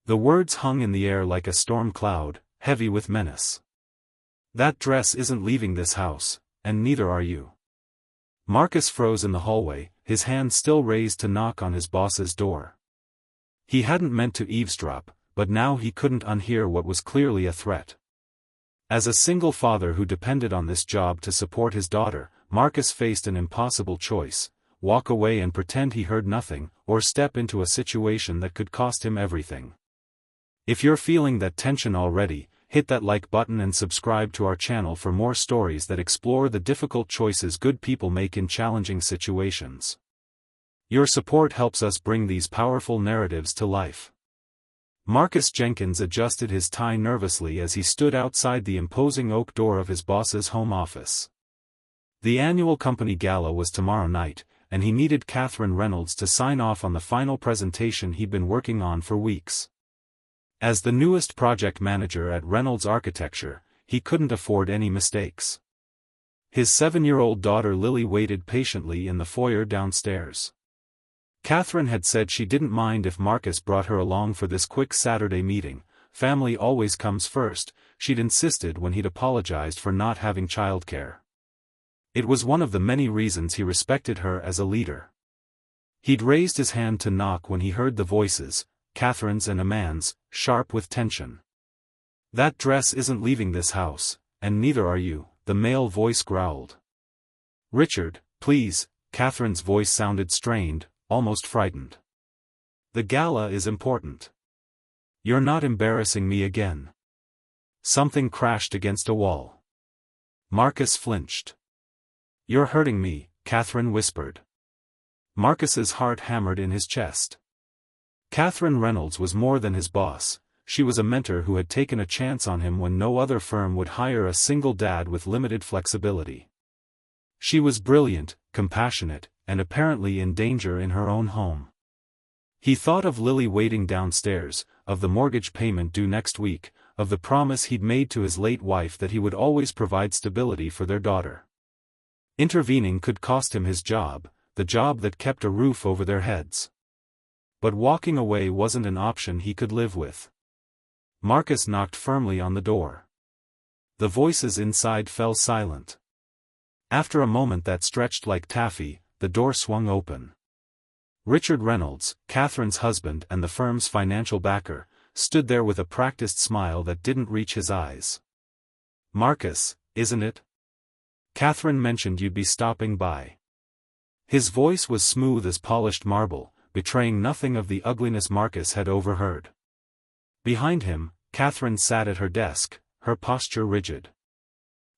The words hung in the air like a storm cloud, heavy with menace. That dress isn't leaving this house, and neither are you. Marcus froze in the hallway, his hand still raised to knock on his boss's door. He hadn't meant to eavesdrop, but now he couldn't unhear what was clearly a threat. As a single father who depended on this job to support his daughter, Marcus faced an impossible choice: walk away and pretend he heard nothing, or step into a situation that could cost him everything. If you're feeling that tension already, hit that like button and subscribe to our channel for more stories that explore the difficult choices good people make in challenging situations. Your support helps us bring these powerful narratives to life. Marcus Jenkins adjusted his tie nervously as he stood outside the imposing oak door of his boss's home office. The annual company gala was tomorrow night, and he needed Catherine Reynolds to sign off on the final presentation he'd been working on for weeks. As the newest project manager at Reynolds Architecture, he couldn't afford any mistakes. His 7-year-old daughter Lily waited patiently in the foyer downstairs. Catherine had said she didn't mind if Marcus brought her along for this quick Saturday meeting. Family always comes first, she'd insisted when he'd apologized for not having childcare. It was one of the many reasons he respected her as a leader. He'd raised his hand to knock when he heard the voices, Catherine's and Amanda's, sharp with tension. That dress isn't leaving this house, and neither are you, the male voice growled. Richard, please. Catherine's voice sounded strained, almost frightened. The gala is important. You're not embarrassing me again. Something crashed against a wall. Marcus flinched. You're hurting me, Catherine whispered. Marcus's heart hammered in his chest. Catherine Reynolds was more than his boss, she was a mentor who had taken a chance on him when no other firm would hire a single dad with limited flexibility. She was brilliant, compassionate, and apparently in danger in her own home. He thought of Lily waiting downstairs, of the mortgage payment due next week, of the promise he'd made to his late wife that he would always provide stability for their daughter. Intervening could cost him his job, the job that kept a roof over their heads. But walking away wasn't an option he could live with. Marcus knocked firmly on the door. The voices inside fell silent. After a moment that stretched like taffy, the door swung open. Richard Reynolds, Catherine's husband and the firm's financial backer, stood there with a practiced smile that didn't reach his eyes. Marcus, isn't it? Catherine mentioned you'd be stopping by. His voice was smooth as polished marble, betraying nothing of the ugliness Marcus had overheard. Behind him, Catherine sat at her desk, her posture rigid.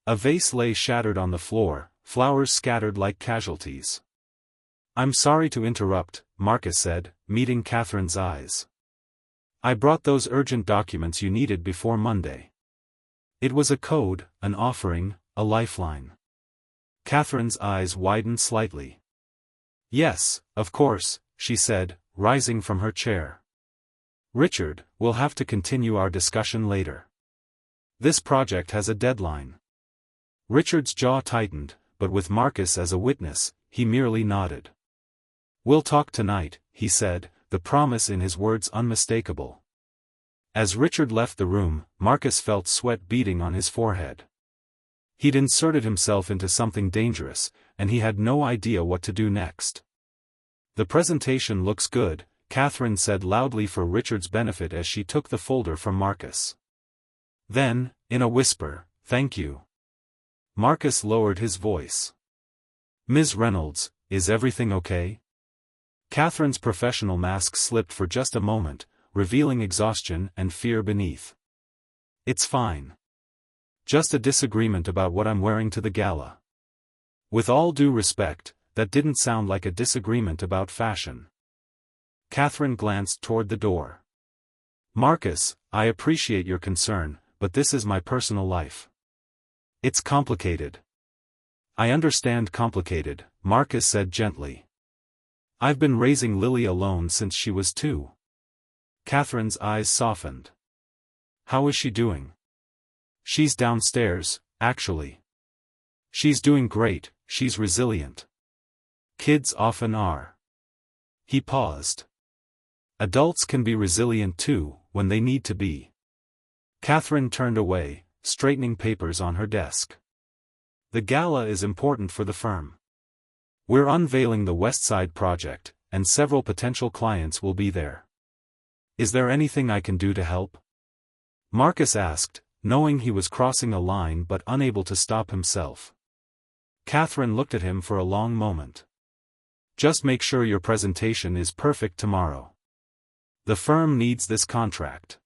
A vase lay shattered on the floor, flowers scattered like casualties. I'm sorry to interrupt, Marcus said, meeting Catherine's eyes. I brought those urgent documents you needed before Monday. It was a code, an offering, a lifeline. Catherine's eyes widened slightly. Yes, of course, she said, rising from her chair. Richard, we'll have to continue our discussion later. This project has a deadline. Richard's jaw tightened, but with Marcus as a witness, he merely nodded. We'll talk tonight, he said, the promise in his words unmistakable. As Richard left the room, Marcus felt sweat beading on his forehead. He'd inserted himself into something dangerous, and he had no idea what to do next. The presentation looks good, Catherine said loudly for Richard's benefit as she took the folder from Marcus. Then, in a whisper, thank you. Marcus lowered his voice. Ms. Reynolds, is everything okay? Catherine's professional mask slipped for just a moment, revealing exhaustion and fear beneath. It's fine. Just a disagreement about what I'm wearing to the gala. With all due respect, that didn't sound like a disagreement about fashion. Catherine glanced toward the door. Marcus, I appreciate your concern, but this is my personal life. It's complicated. I understand complicated, Marcus said gently. I've been raising Lily alone since she was 2. Catherine's eyes softened. How is she doing? She's downstairs, actually. She's doing great, she's resilient. Kids often are. He paused. Adults can be resilient too, when they need to be. Catherine turned away, straightening papers on her desk. The gala is important for the firm. We're unveiling the West Side project, and several potential clients will be there. Is there anything I can do to help? Marcus asked, knowing he was crossing a line but unable to stop himself. Catherine looked at him for a long moment. Just make sure your presentation is perfect tomorrow. The firm needs this contract.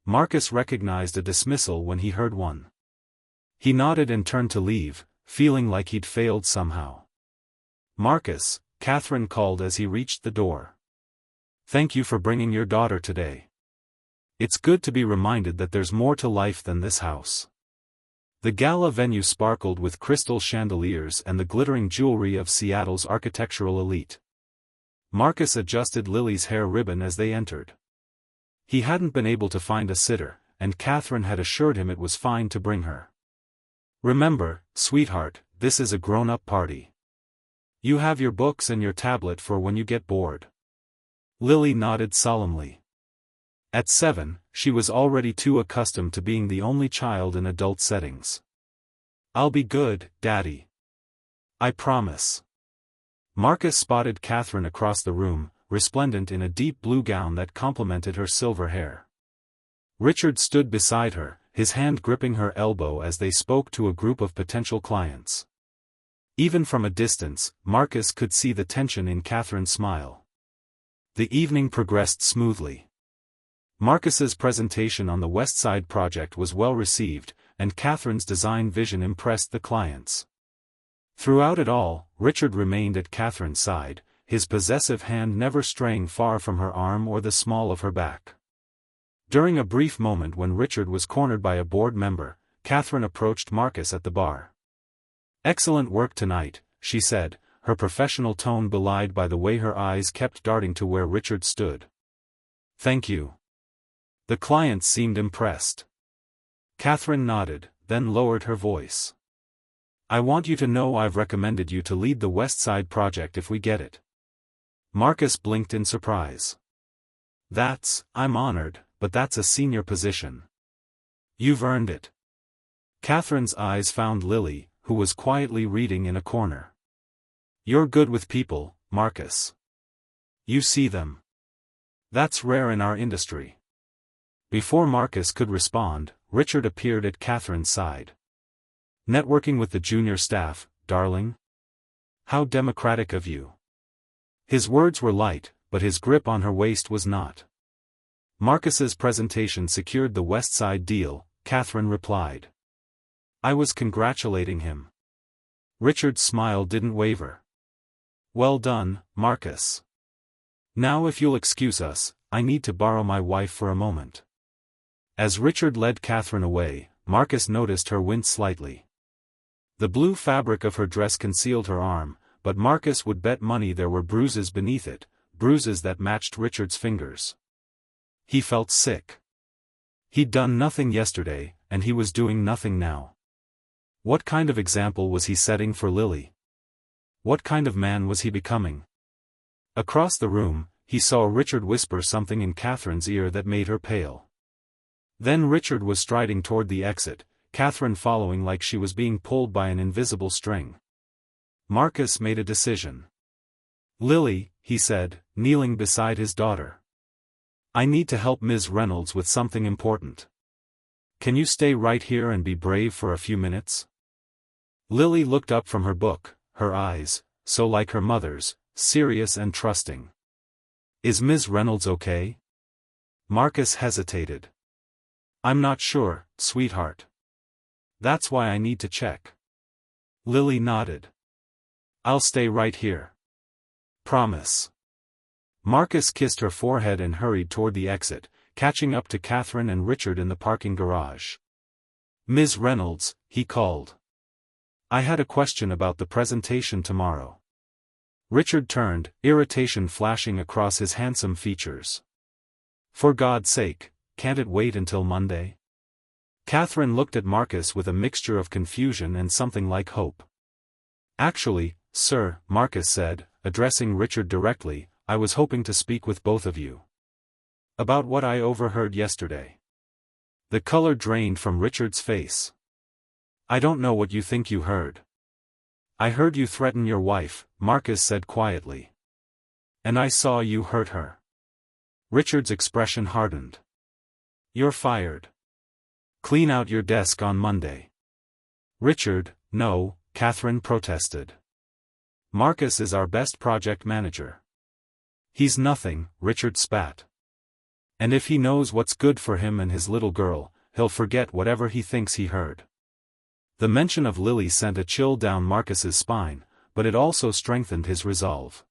Marcus recognized a dismissal when he heard one. He nodded and turned to leave, feeling like he'd failed somehow. Marcus, Catherine called as he reached the door. Thank you for bringing your daughter today. It's good to be reminded that there's more to life than this house. The gala venue sparkled with crystal chandeliers and the glittering jewelry of Seattle's architectural elite. Marcus adjusted Lily's hair ribbon as they entered. He hadn't been able to find a sitter, and Catherine had assured him it was fine to bring her. Remember, sweetheart, this is a grown-up party. You have your books and your tablet for when you get bored. Lily nodded solemnly. At 7, she was already too accustomed to being the only child in adult settings. I'll be good, Daddy. I promise. Marcus spotted Catherine across the room, resplendent in a deep blue gown that complemented her silver hair. Richard stood beside her, his hand gripping her elbow as they spoke to a group of potential clients. Even from a distance, Marcus could see the tension in Catherine's smile. The evening progressed smoothly. Marcus's presentation on the West Side project was well received, and Catherine's design vision impressed the clients. Throughout it all, Richard remained at Catherine's side, his possessive hand never straying far from her arm or the small of her back. During a brief moment when Richard was cornered by a board member, Catherine approached Marcus at the bar. Excellent work tonight, she said, her professional tone belied by the way her eyes kept darting to where Richard stood. Thank you. The clients seemed impressed. Catherine nodded, then lowered her voice. I want you to know I've recommended you to lead the West Side project if we get it. Marcus blinked in surprise. I'm honored, but that's a senior position. You've earned it. Catherine's eyes found Lily, who was quietly reading in a corner. You're good with people, Marcus. You see them. That's rare in our industry. Before Marcus could respond, Richard appeared at Catherine's side. Networking with the junior staff, darling? How democratic of you. His words were light, but his grip on her waist was not. Marcus's presentation secured the West Side deal, Catherine replied. I was congratulating him. Richard's smile didn't waver. Well done, Marcus. Now if you'll excuse us, I need to borrow my wife for a moment. As Richard led Catherine away, Marcus noticed her wince slightly. The blue fabric of her dress concealed her arm, but Marcus would bet money there were bruises beneath it, bruises that matched Richard's fingers. He felt sick. He'd done nothing yesterday, and he was doing nothing now. What kind of example was he setting for Lily? What kind of man was he becoming? Across the room, he saw Richard whisper something in Catherine's ear that made her pale. Then Richard was striding toward the exit, Catherine following like she was being pulled by an invisible string. Marcus made a decision. Lily, he said, kneeling beside his daughter. I need to help Ms. Reynolds with something important. Can you stay right here and be brave for a few minutes? Lily looked up from her book, her eyes, so like her mother's, serious and trusting. Is Ms. Reynolds okay? Marcus hesitated. I'm not sure, sweetheart. That's why I need to check. Lily nodded. I'll stay right here. Promise. Marcus kissed her forehead and hurried toward the exit, catching up to Catherine and Richard in the parking garage. Ms. Reynolds, he called. I had a question about the presentation tomorrow. Richard turned, irritation flashing across his handsome features. For God's sake, can't it wait until Monday? Catherine looked at Marcus with a mixture of confusion and something like hope. Actually, sir, Marcus said, addressing Richard directly, I was hoping to speak with both of you. About what I overheard yesterday. The color drained from Richard's face. I don't know what you think you heard. I heard you threaten your wife, Marcus said quietly. And I saw you hurt her. Richard's expression hardened. You're fired. Clean out your desk on Monday. Richard, no, Catherine protested. Marcus is our best project manager. He's nothing, Richard spat. And if he knows what's good for him and his little girl, he'll forget whatever he thinks he heard. The mention of Lily sent a chill down Marcus's spine, but it also strengthened his resolve.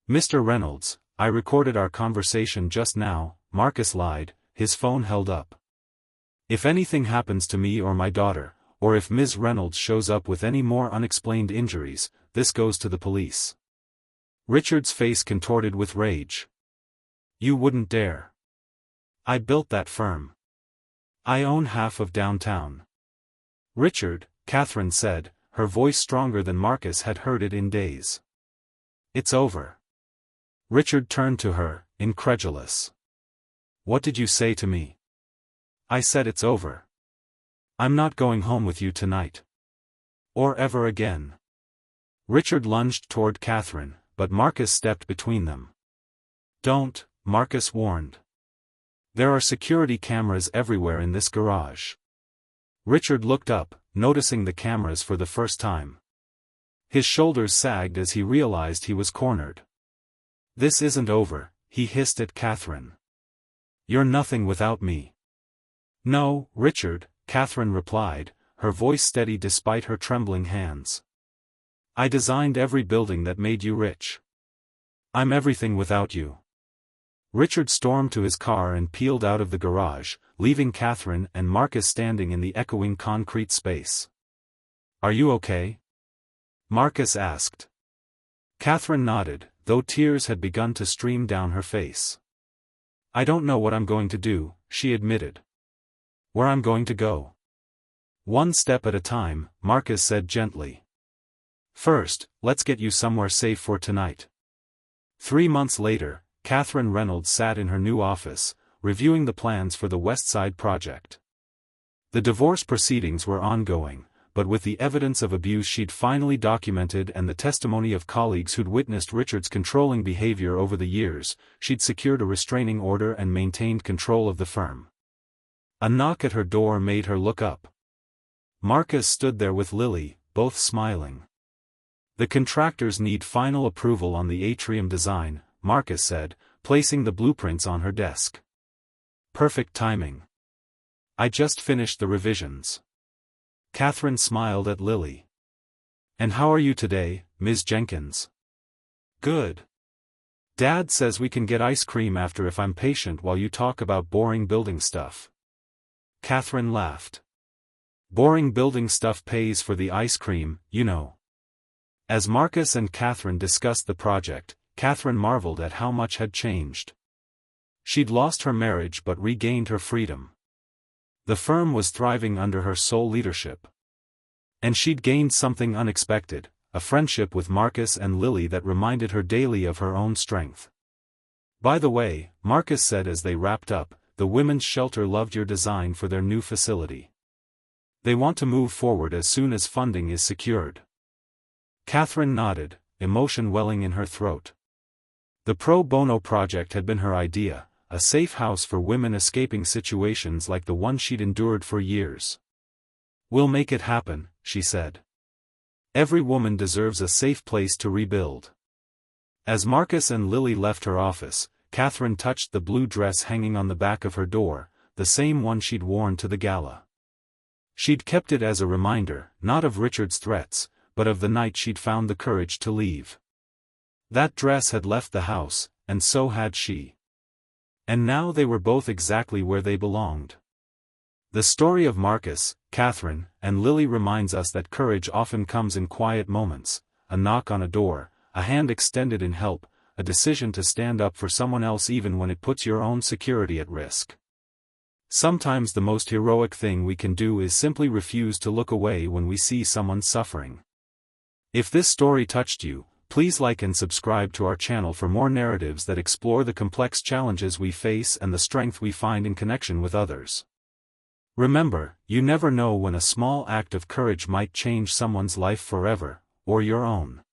Mr. Reynolds, I recorded our conversation just now, Marcus lied, his phone held up. If anything happens to me or my daughter, or if Ms. Reynolds shows up with any more unexplained injuries, this goes to the police. Richard's face contorted with rage. You wouldn't dare. I built that firm. I own half of downtown. Richard, Catherine said, her voice stronger than Marcus had heard it in days. It's over. Richard turned to her, incredulous. What did you say to me? I said it's over. I'm not going home with you tonight. Or ever again. Richard lunged toward Catherine, but Marcus stepped between them. Don't, Marcus warned. There are security cameras everywhere in this garage. Richard looked up, noticing the cameras for the first time. His shoulders sagged as he realized he was cornered. This isn't over, he hissed at Catherine. You're nothing without me. No, Richard, Catherine replied, her voice steady despite her trembling hands. I designed every building that made you rich. I'm everything without you. Richard stormed to his car and peeled out of the garage, leaving Catherine and Marcus standing in the echoing concrete space. Are you okay? Marcus asked. Catherine nodded, though tears had begun to stream down her face. I don't know what I'm going to do, she admitted. Where I'm going to go. One step at a time, Marcus said gently. First, let's get you somewhere safe for tonight. 3 months later, Catherine Reynolds sat in her new office, reviewing the plans for the West Side project. The divorce proceedings were ongoing, but with the evidence of abuse she'd finally documented and the testimony of colleagues who'd witnessed Richard's controlling behavior over the years, she'd secured a restraining order and maintained control of the firm. A knock at her door made her look up. Marcus stood there with Lily, both smiling. The contractors need final approval on the atrium design, Marcus said, placing the blueprints on her desk. Perfect timing. I just finished the revisions. Catherine smiled at Lily. And how are you today, Ms. Jenkins? Good. Dad says we can get ice cream after if I'm patient while you talk about boring building stuff. Catherine laughed. Boring building stuff pays for the ice cream, you know. As Marcus and Catherine discussed the project, Catherine marveled at how much had changed. She'd lost her marriage but regained her freedom. The firm was thriving under her sole leadership. And she'd gained something unexpected, a friendship with Marcus and Lily that reminded her daily of her own strength. By the way, Marcus said as they wrapped up, the women's shelter loved your design for their new facility. They want to move forward as soon as funding is secured. Catherine nodded, emotion welling in her throat. The pro bono project had been her idea, a safe house for women escaping situations like the one she'd endured for years. We'll make it happen, she said. Every woman deserves a safe place to rebuild. As Marcus and Lily left her office, Catherine touched the blue dress hanging on the back of her door, the same one she'd worn to the gala. She'd kept it as a reminder, not of Richard's threats, but of the night she'd found the courage to leave. That dress had left the house, and so had she. And now they were both exactly where they belonged. The story of Marcus, Catherine, and Lily reminds us that courage often comes in quiet moments, a knock on a door, a hand extended in help, a decision to stand up for someone else even when it puts your own security at risk. Sometimes the most heroic thing we can do is simply refuse to look away when we see someone suffering. If this story touched you, Please like and subscribe to our channel for more narratives that explore the complex challenges we face and the strength we find in connection with others. Remember, you never know when a small act of courage might change someone's life forever, or your own.